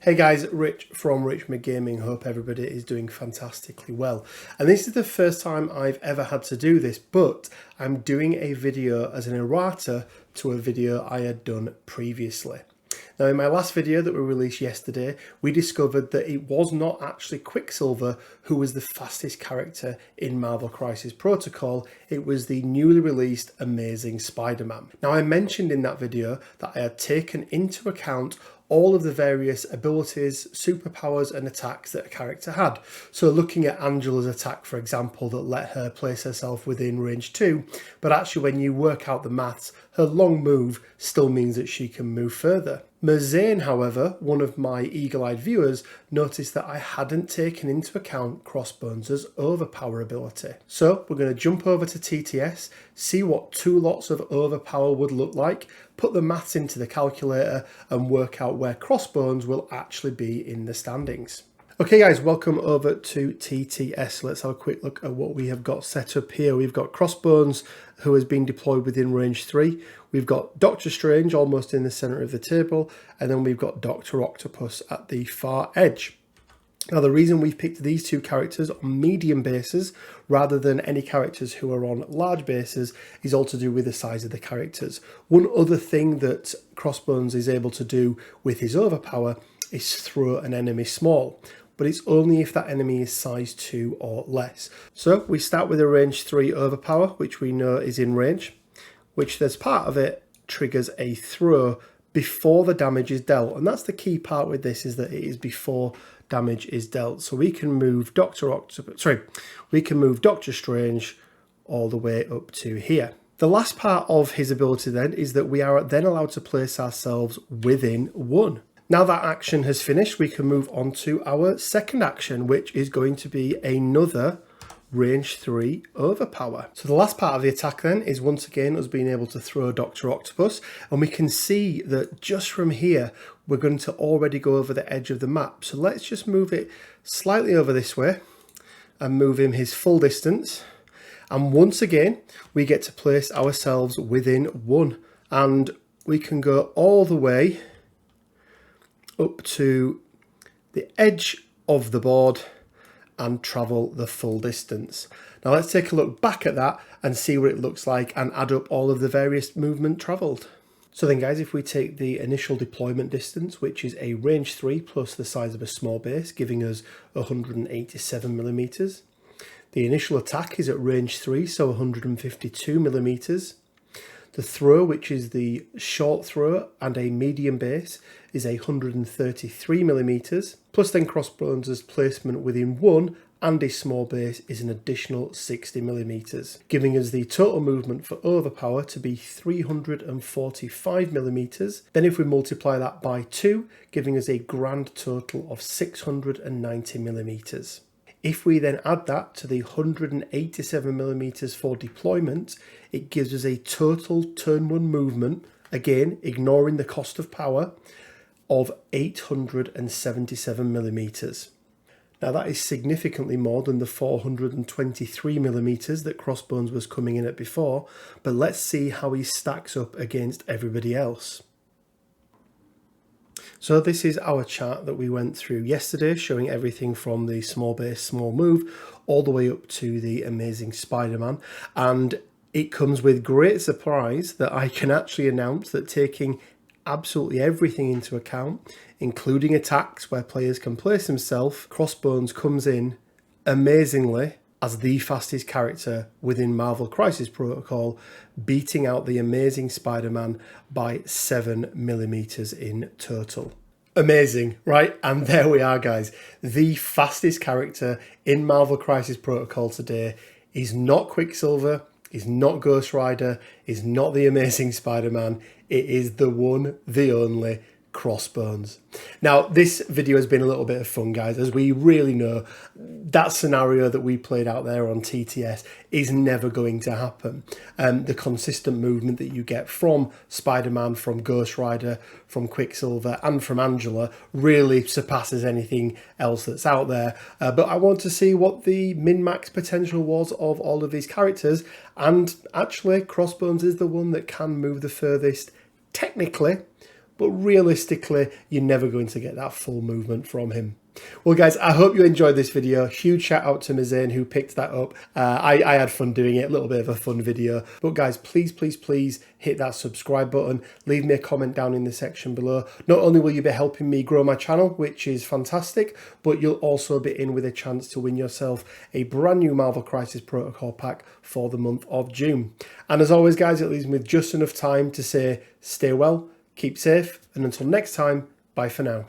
Hey guys, Rich from Richmond Gaming. Hope everybody is doing fantastically well. And this is the first time I've ever had to do this, but I'm doing a video as an errata to a video I had done previously. Now, in my last video that we released yesterday, we discovered that it was not actually Quicksilver who was the fastest character in Marvel Crisis Protocol. It was the newly released Amazing Spider-Man. Now, I mentioned in that video that I had taken into account all of the various abilities, superpowers and attacks that a character had. So looking at Angela's attack, for example, that let her place herself within range 2, but actually when you work out the maths, her long move still means that she can move further. Merzain, however, one of my eagle-eyed viewers, noticed that I hadn't taken into account Crossbones' Overpower ability. So we're going to jump over to TTS, see what 2 lots of Overpower would look like, put the maths into the calculator and work out where Crossbones will actually be in the standings. Okay guys, welcome over to TTS. Let's have a quick look at what we have got set up here. We've got Crossbones, who has been deployed within range 3. We've got Doctor Strange almost in the centre of the table, and then we've got Dr. Octopus at the far edge. Now, the reason we've picked these 2 characters on medium bases rather than any characters who are on large bases is all to do with the size of the characters. One other thing that Crossbones is able to do with his Overpower is throw an enemy small, but it's only if that enemy is size 2 or less. So we start with a range 3 Overpower, which we know is in range, which as part of it triggers a throw before the damage is dealt. And that's the key part with this, is that it is before damage is dealt. So we can move Doctor Strange all the way up to here. The last part of his ability then is that we are then allowed to place ourselves within 1. Now that action has finished, we can move on to our second action, which is going to be another range 3 Overpower. So the last part of the attack then is once again us being able to throw Dr. Octopus, and we can see that just from here we're going to already go over the edge of the map. So let's just move it slightly over this way and move him his full distance, and once again we get to place ourselves within 1, and we can go all the way up to the edge of the board and travel the full distance. Now let's take a look back at that and see what it looks like and add up all of the various movement travelled. So then guys, if we take the initial deployment distance, which is a range 3 plus the size of a small base, giving us 187 millimeters. The initial attack is at range 3, so 152 millimeters. The throw, which is the short throw and a medium base, is 133 millimeters. Plus then Crossbones' placement within 1 and a small base is an additional 60 millimeters, giving us the total movement for Overpower to be 345 millimeters. Then if we multiply that by 2, giving us a grand total of 690 millimeters. If we then add that to the 187 millimeters for deployment, it gives us a total turn 1 movement, again ignoring the cost of power, of 877 millimeters. Now that is significantly more than the 423 millimeters that Crossbones was coming in at before, but let's see how he stacks up against everybody else. So this is our chart that we went through yesterday, showing everything from the small base, small move, all the way up to the Amazing Spider-Man. And it comes with great surprise that I can actually announce that, taking absolutely everything into account, including attacks where players can place themselves, Crossbones comes in amazingly as the fastest character within Marvel Crisis Protocol, beating out the Amazing Spider-Man by 7 millimeters in total. Amazing, right? And there we are, guys. The fastest character in Marvel Crisis Protocol today is not Quicksilver, is not Ghost Rider, is not the Amazing Spider-Man. It is the one, the only Crossbones. Now, this video has been a little bit of fun, guys, as we really know that scenario that we played out there on TTS is never going to happen. The consistent movement that you get from Spider-Man, from Ghost Rider, from Quicksilver and from Angela really surpasses anything else that's out there. But I want to see what the min-max potential was of all of these characters, and actually Crossbones is the one that can move the furthest technically, but realistically, you're never going to get that full movement from him. Well, guys, I hope you enjoyed this video. Huge shout out to Merzain who picked that up. I had fun doing it, a little bit of a fun video. But guys, please, please, please hit that subscribe button. Leave me a comment down in the section below. Not only will you be helping me grow my channel, which is fantastic, but you'll also be in with a chance to win yourself a brand new Marvel Crisis Protocol pack for the month of June. And as always, guys, it leaves me with just enough time to say stay well, keep safe, and until next time, bye for now.